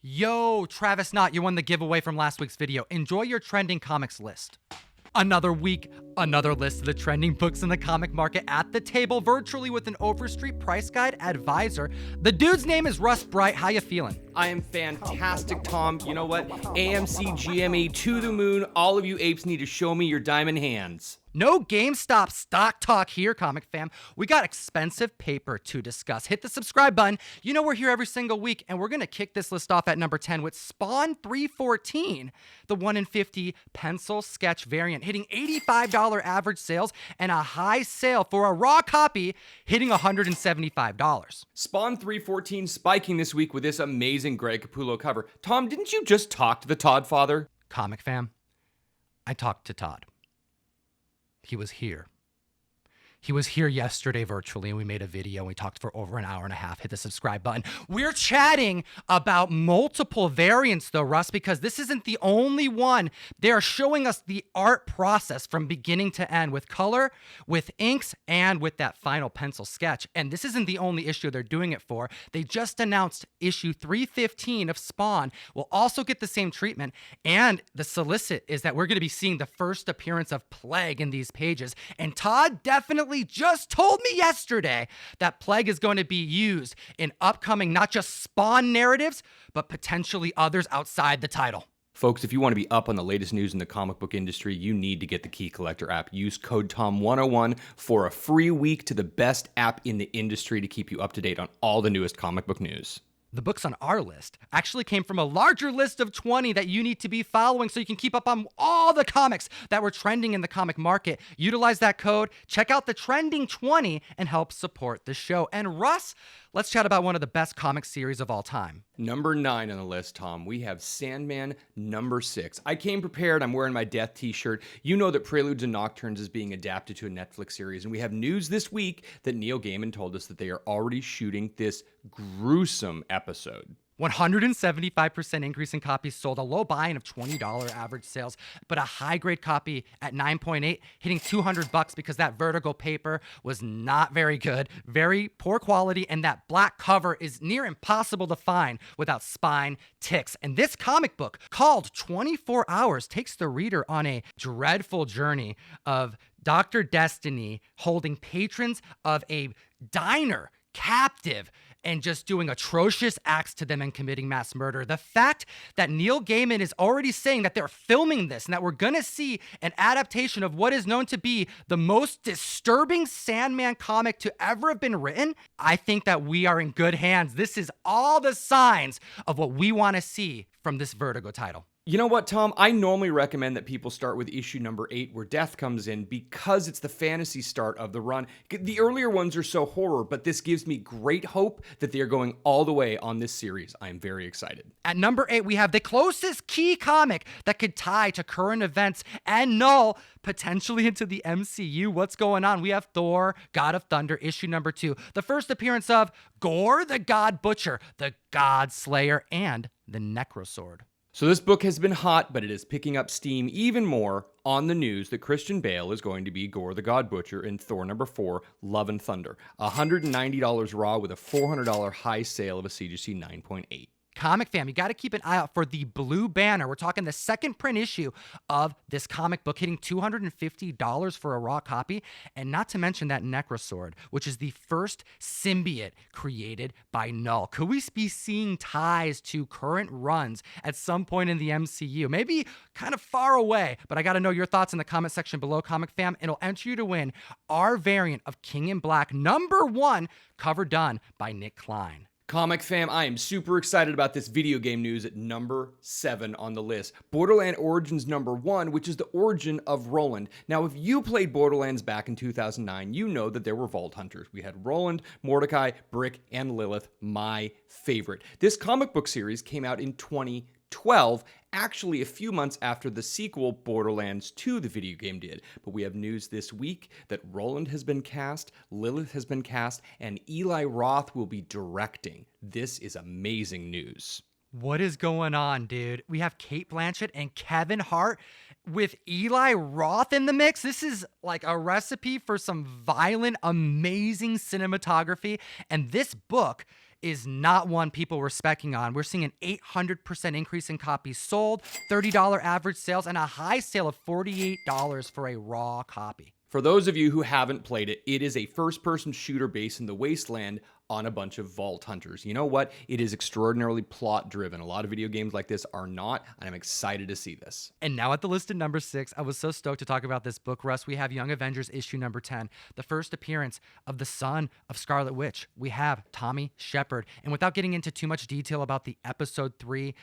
Yo, Travis Knott, you won the giveaway from last week's video. Enjoy your trending comics list. Another week, another list of the trending books in the comic market at the table virtually with an Overstreet price guide advisor. The dude's name is Russ Bright. How you feeling? I am fantastic, Tom. You know what? AMC, GMA, to the moon. All of you apes need to show me your diamond hands. No GameStop stock talk here, comic fam. We got expensive paper to discuss. Hit the subscribe button. You know we're here every single week, and we're going to kick this list off at number 10 with Spawn 314, the 1 in 50 pencil sketch variant, hitting $85 average sales and a high sale for a raw copy hitting $175. Spawn 314 spiking this week with this amazing Greg Capullo cover. Tom, didn't you just talk to the Todd father? Comic fam, I talked to Todd. He was here. He was here yesterday virtually, and we made a video, and we talked for over an hour and a half. Hit the subscribe button. We're chatting about multiple variants, though, Russ, because this isn't the only one. They're showing us the art process from beginning to end with color, with inks, and with that final pencil sketch. And this isn't the only issue they're doing it for. They just announced issue 315 of Spawn will also get the same treatment. And the solicit is that we're going to be seeing the first appearance of Plague in these pages. And Todd definitely just told me yesterday that Plague is going to be used in upcoming not just Spawn narratives, but potentially others outside the title. Folks, if you want to be up on the latest news in the comic book industry, you need to get the Key Collector app. Use code TOM101 for a free week to the best app in the industry to keep you up to date on all the newest comic book news. The books on our list actually came from a larger list of 20 that you need to be following so you can keep up on all the comics that were trending in the comic market. Utilize that code, check out the trending 20, and help support the show. And Russ, let's chat about one of the best comic series of all time. Number 9 on the list, Tom. We have Sandman number 6. I came prepared. I'm wearing my Death t-shirt. You know that Preludes and Nocturnes is being adapted to a Netflix series, and we have news this week that Neil Gaiman told us that they are already shooting this gruesome episode. 175% increase in copies sold, a low buy-in of $20 average sales, but a high-grade copy at 9.8 hitting $200 because that Vertigo paper was not very good, very poor quality, and that black cover is near impossible to find without spine ticks. And this comic book, called 24 Hours, takes the reader on a dreadful journey of Dr. Destiny holding patrons of a diner captive and just doing atrocious acts to them and committing mass murder. The fact that Neil Gaiman is already saying that they're filming this and that we're going to see an adaptation of what is known to be the most disturbing Sandman comic to ever have been written, I think that we are in good hands. This is all the signs of what we want to see from this Vertigo title. You know what, Tom? I normally recommend that people start with issue number 8 where Death comes in because it's the fantasy start of the run. The earlier ones are so horror, but this gives me great hope that they are going all the way on this series. I am very excited. At number 8, we have the closest key comic that could tie to current events and null potentially into the MCU. What's going on? We have Thor, God of Thunder, issue number 2. The first appearance of Gore, the God Butcher, the God Slayer, and the Necrosword. So this book has been hot, but it is picking up steam even more on the news that Christian Bale is going to be Gore the God Butcher in Thor number 4, Love and Thunder. $190 raw with a $400 high sale of a CGC 9.8. Comic fam, you got to keep an eye out for the Blue Banner. We're talking the second print issue of this comic book hitting $250 for a raw copy. And not to mention that Necrosword, which is the first symbiote created by Null. Could we be seeing ties to current runs at some point in the MCU? Maybe kind of far away, but I got to know your thoughts in the comment section below, comic fam. It'll enter you to win our variant of King in Black number 1, cover done by Nick Klein. Comic fam, I am super excited about this video game news at number 7 on the list. Borderlands Origins number 1, which is the origin of Roland. Now, if you played Borderlands back in 2009, you know that there were Vault Hunters. We had Roland, Mordecai, Brick, and Lilith, my favorite. This comic book series came out in 2012, actually a few months after the sequel Borderlands 2, the video game, did. But we have news this week that Roland has been cast, Lilith has been cast, and Eli Roth will be directing. This is amazing news. What is going on, dude? We have Cate Blanchett and Kevin Hart with Eli Roth in the mix. This is like a recipe for some violent, amazing cinematography. And this book is not one people were specking on. We're seeing an 800% increase in copies sold, $30 average sales, and a high sale of $48 for a raw copy. For those of you who haven't played it, it is a first-person shooter based in the Wasteland on a bunch of vault hunters. You know what? It is extraordinarily plot-driven. A lot of video games like this are not, and I'm excited to see this. And now at the list at number 6, I was so stoked to talk about this book, Russ. We have Young Avengers issue number 10, the first appearance of the son of Scarlet Witch. We have Tommy Shepard. And without getting into too much detail about the episode 3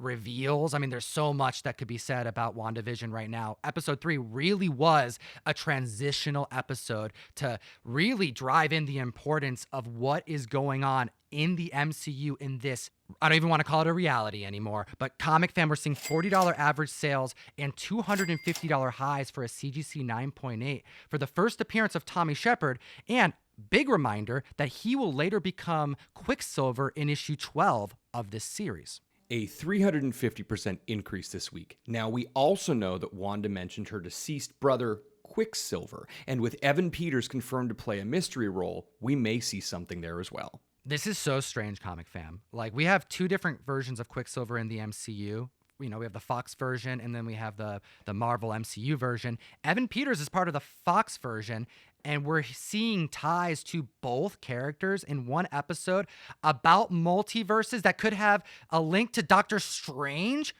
reveals, I mean, there's so much that could be said about WandaVision right now. Episode 3 really was a transitional episode to really drive in the importance of what is going on in the MCU in this, I don't even want to call it a reality anymore, but Comic Fam, we're seeing $40 average sales and $250 highs for a CGC 9.8 for the first appearance of Tommy Shepard, and big reminder that he will later become Quicksilver in issue 12 of this series. A 350% increase this week. Now, we also know that Wanda mentioned her deceased brother, Quicksilver, and with Evan Peters confirmed to play a mystery role, we may see something there as well. This is so strange, Comic Fam. Like, we have two different versions of Quicksilver in the MCU. You know, we have the Fox version, and then we have the Marvel MCU version. Evan Peters is part of the Fox version, and we're seeing ties to both characters in one episode about multiverses that could have a link to Doctor Strange.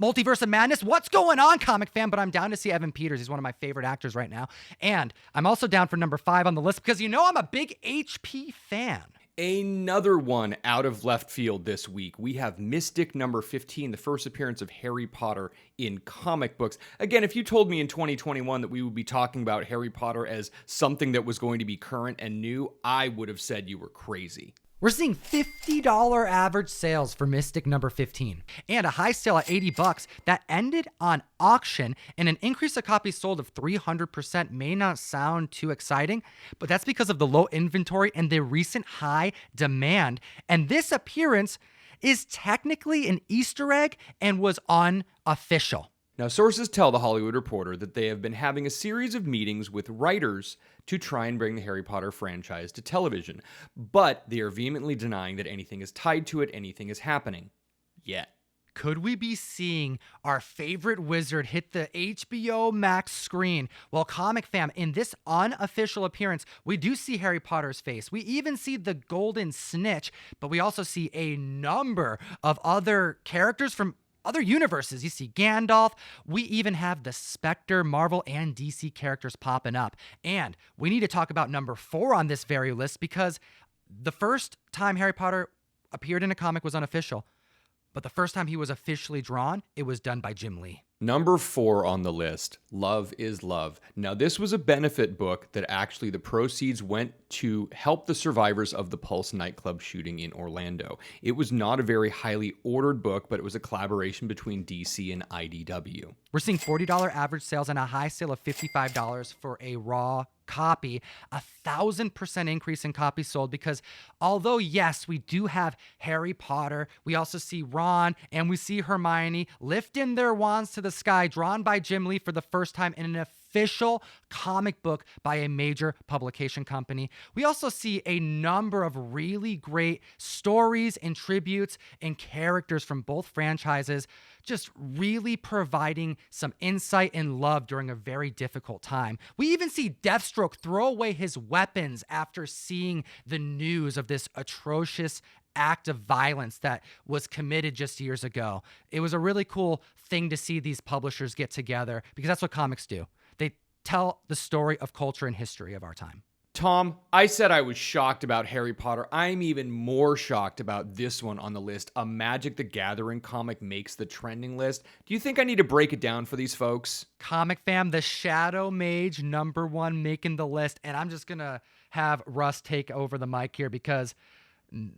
Multiverse of Madness. What's going on, Comic Fam? But I'm down to see Evan Peters. He's one of my favorite actors right now. And I'm also down for number 5 on the list because you know I'm a big HP fan. Another one out of left field this week. We have Mystic number 15, the first appearance of Harry Potter in comic books. Again, if you told me in 2021 that we would be talking about Harry Potter as something that was going to be current and new, I would have said you were crazy. We're seeing $50 average sales for Mystic number 15 and a high sale at $80 that ended on auction, and an increase of copies sold of 300% may not sound too exciting, but that's because of the low inventory and the recent high demand. And this appearance is technically an Easter egg and was unofficial. Now, sources tell The Hollywood Reporter that they have been having a series of meetings with writers to try and bring the Harry Potter franchise to television, but they are vehemently denying that anything is tied to it, anything is happening yet. Could we be seeing our favorite wizard hit the HBO Max screen? Well, Comic Fam, in this unofficial appearance, we do see Harry Potter's face. We even see the golden snitch, but we also see a number of other characters from other universes. You see Gandalf. We even have the Spectre, Marvel, and DC characters popping up. And we need to talk about number 4 on this very list because the first time Harry Potter appeared in a comic was unofficial. But the first time he was officially drawn, it was done by Jim Lee. Number 4 on the list, Love is Love. Now, this was a benefit book that actually the proceeds went to help the survivors of the Pulse nightclub shooting in Orlando. It was not a very highly ordered book, but it was a collaboration between DC and IDW. We're seeing $40 average sales and a high sale of $55 for a raw copy, 1,000% increase in copies sold, because although, yes, we do have Harry Potter, we also see Ron and we see Hermione lifting their wands to the sky, drawn by Jim Lee for the first time in an official comic book by a major publication company. We also see a number of really great stories and tributes and characters from both franchises, just really providing some insight and love during a very difficult time. We even see Deathstroke throw away his weapons after seeing the news of this atrocious act of violence that was committed just years ago. It was a really cool thing to see these publishers get together because that's what comics do. They tell the story of culture and history of our time. Tom, I said I was shocked about Harry Potter. I'm even more shocked about this one on the list. A Magic the Gathering comic makes the trending list. Do you think I need to break it down for these folks? Comic Fam, the Shadow Mage, number 1 making the list. And I'm just going to have Russ take over the mic here because,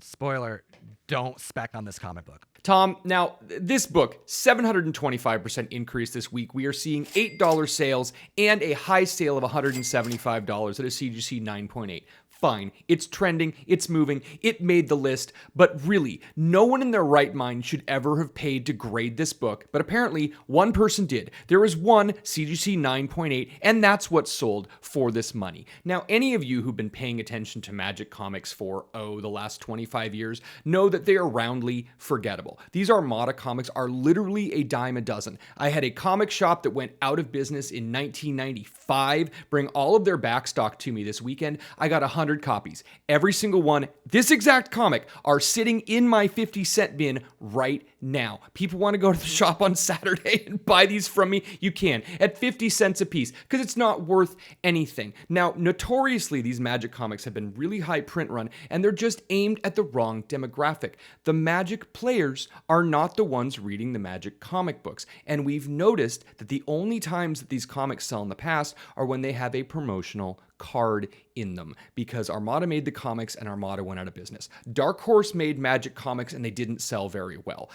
spoiler, don't spec on this comic book. Tom, now, this book, 725% increase this week. We are seeing $8 sales and a high sale of $175 at a CGC 9.8. Fine, it's trending, it's moving, it made the list, but really, no one in their right mind should ever have paid to grade this book, but apparently one person did. There is one CGC 9.8, and that's what sold for this money. Now, any of you who've been paying attention to Magic Comics for, the last 25 years, know that they are roundly forgettable. These Armada comics are literally a dime a dozen. I had a comic shop that went out of business in 1995 bring all of their backstock to me this weekend. I got 100 copies. Every single one, this exact comic, are sitting in my 50-cent bin right now. People want to go to the shop on Saturday and buy these from me. You can at 50 cents a piece because it's not worth anything. Now, notoriously, these Magic comics have been really high print run and they're just aimed at the wrong demographic. The Magic players are not the ones reading the Magic comic books. And we've noticed that the only times that these comics sell in the past are when they have a promotional card in them, because Armada made the comics and Armada went out of business. Dark Horse made Magic comics and they didn't sell very well.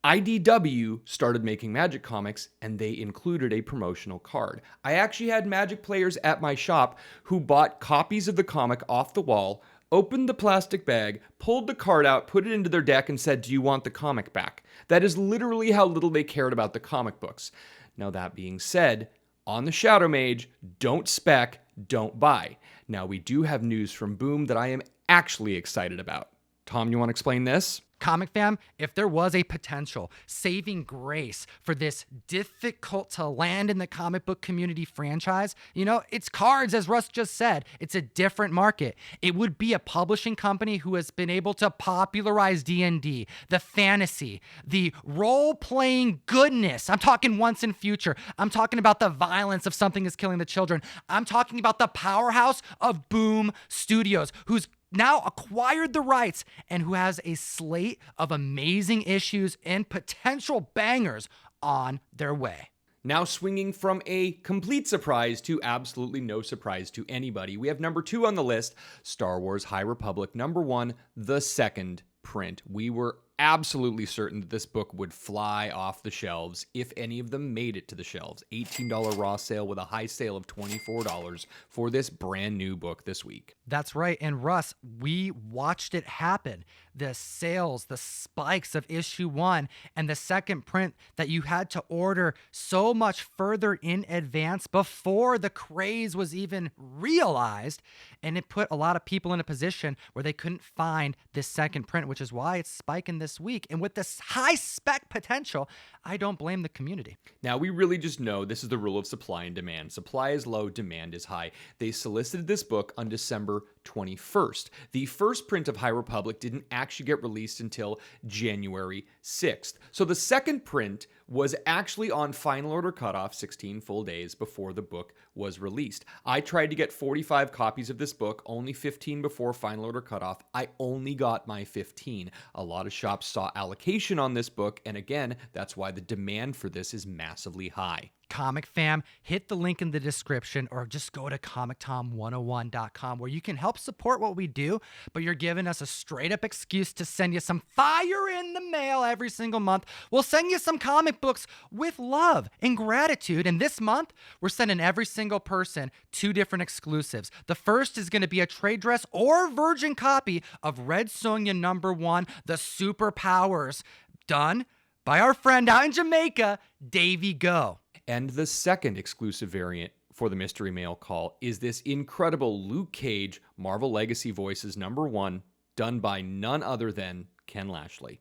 IDW started making Magic comics and they included a promotional card. I actually had Magic players at my shop who bought copies of the comic off the wall, opened the plastic bag, pulled the card out, put it into their deck and said, "Do you want the comic back?" That is literally how little they cared about the comic books. Now, that being said, on the Shadow Mage, don't spec, don't buy. Now, we do have news from Boom that I am actually excited about. Tom, you want to explain this? Comic fam, if there was a potential saving grace for this difficult to land in the comic book community franchise, it's cards, as Russ just said. It's a different market. It would be a publishing company who has been able to popularize D&D, the fantasy, the role-playing goodness. I'm talking once and future. I'm talking about the violence of something is killing the children. I'm talking about the powerhouse of Boom Studios, who's now acquired the rights and who has a slate of amazing issues and potential bangers on their way. Now swinging from a complete surprise to absolutely no surprise to anybody, we have number 2 on the list, Star Wars High Republic, number 1, the second print. We were absolutely certain that this book would fly off the shelves if any of them made it to the shelves. $18 raw sale with a high sale of $24 for this brand new book this week. That's right. And Russ, we watched it happen. The sales, the spikes of issue 1 and the second print that you had to order so much further in advance before the craze was even realized. And it put a lot of people in a position where they couldn't find this second print, which is why it's spiking this week. And with this high spec potential, I don't blame the community. Now, we really just know this is the rule of supply and demand. Supply is low, demand is high. They solicited this book on December 21st. The first print of High Republic didn't actually get released until January 6th. So the second print was actually on final order cutoff 16 full days before the book was released. I tried to get 45 copies of this book, only 15 before final order cutoff. I only got my 15. A lot of shops saw allocation on this book, and again, that's why the demand for this is massively high. Comic fam, hit the link in the description or just go to Comictom101.com where you can help support what we do, but you're giving us a straight up excuse to send you some fire in the mail every single month. We'll send you some comic books with love and gratitude. And this month, we're sending every single person 2 different exclusives. The first is going to be a trade dress or virgin copy of Red Sonja #1, The Superpowers, done by our friend out in Jamaica, Davey Go. And the second exclusive variant for the Mystery Mail Call is this incredible Luke Cage Marvel Legacy Voices #1, done by none other than Ken Lashley.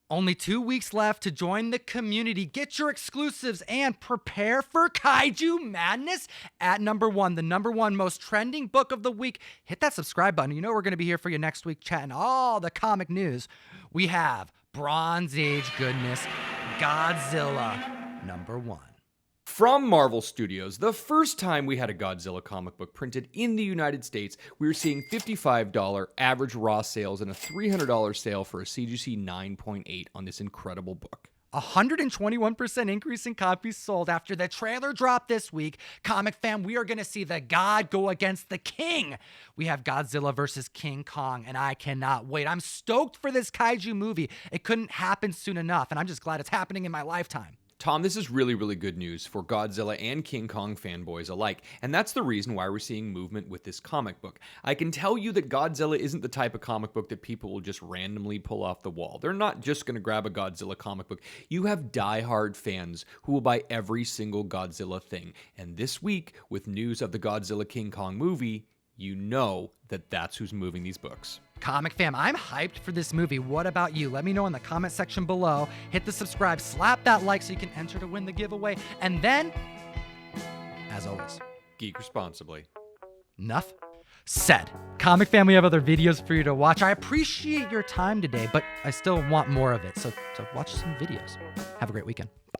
Only 2 weeks left to join the community. Get your exclusives and prepare for Kaiju Madness at #1, the #1 most trending book of the week. Hit that subscribe button. You know we're going to be here for you next week chatting all the comic news. We have Bronze Age goodness, Godzilla #1. From Marvel Studios, the first time we had a Godzilla comic book printed in the United States, we were seeing $55 average raw sales and a $300 sale for a CGC 9.8 on this incredible book. 121% increase in copies sold after the trailer dropped this week. Comic fam, we are going to see the god go against the king. We have Godzilla versus King Kong, and I cannot wait. I'm stoked for this kaiju movie. It couldn't happen soon enough, and I'm just glad it's happening in my lifetime. Tom, this is really, really good news for Godzilla and King Kong fanboys alike, and that's the reason why we're seeing movement with this comic book. I can tell you that Godzilla isn't the type of comic book that people will just randomly pull off the wall. They're not just going to grab a Godzilla comic book. You have diehard fans who will buy every single Godzilla thing, and this week, with news of the Godzilla King Kong movie, you know that that's who's moving these books. Comic fam, I'm hyped for this movie. What about you? Let me know in the comment section below. Hit the subscribe, slap that like so you can enter to win the giveaway. And then, as always, Geek responsibly. enough said. Comic fam, we have other videos for you to watch. I appreciate your time today, but I still want more of it. So watch some videos. Have a great weekend. Bye.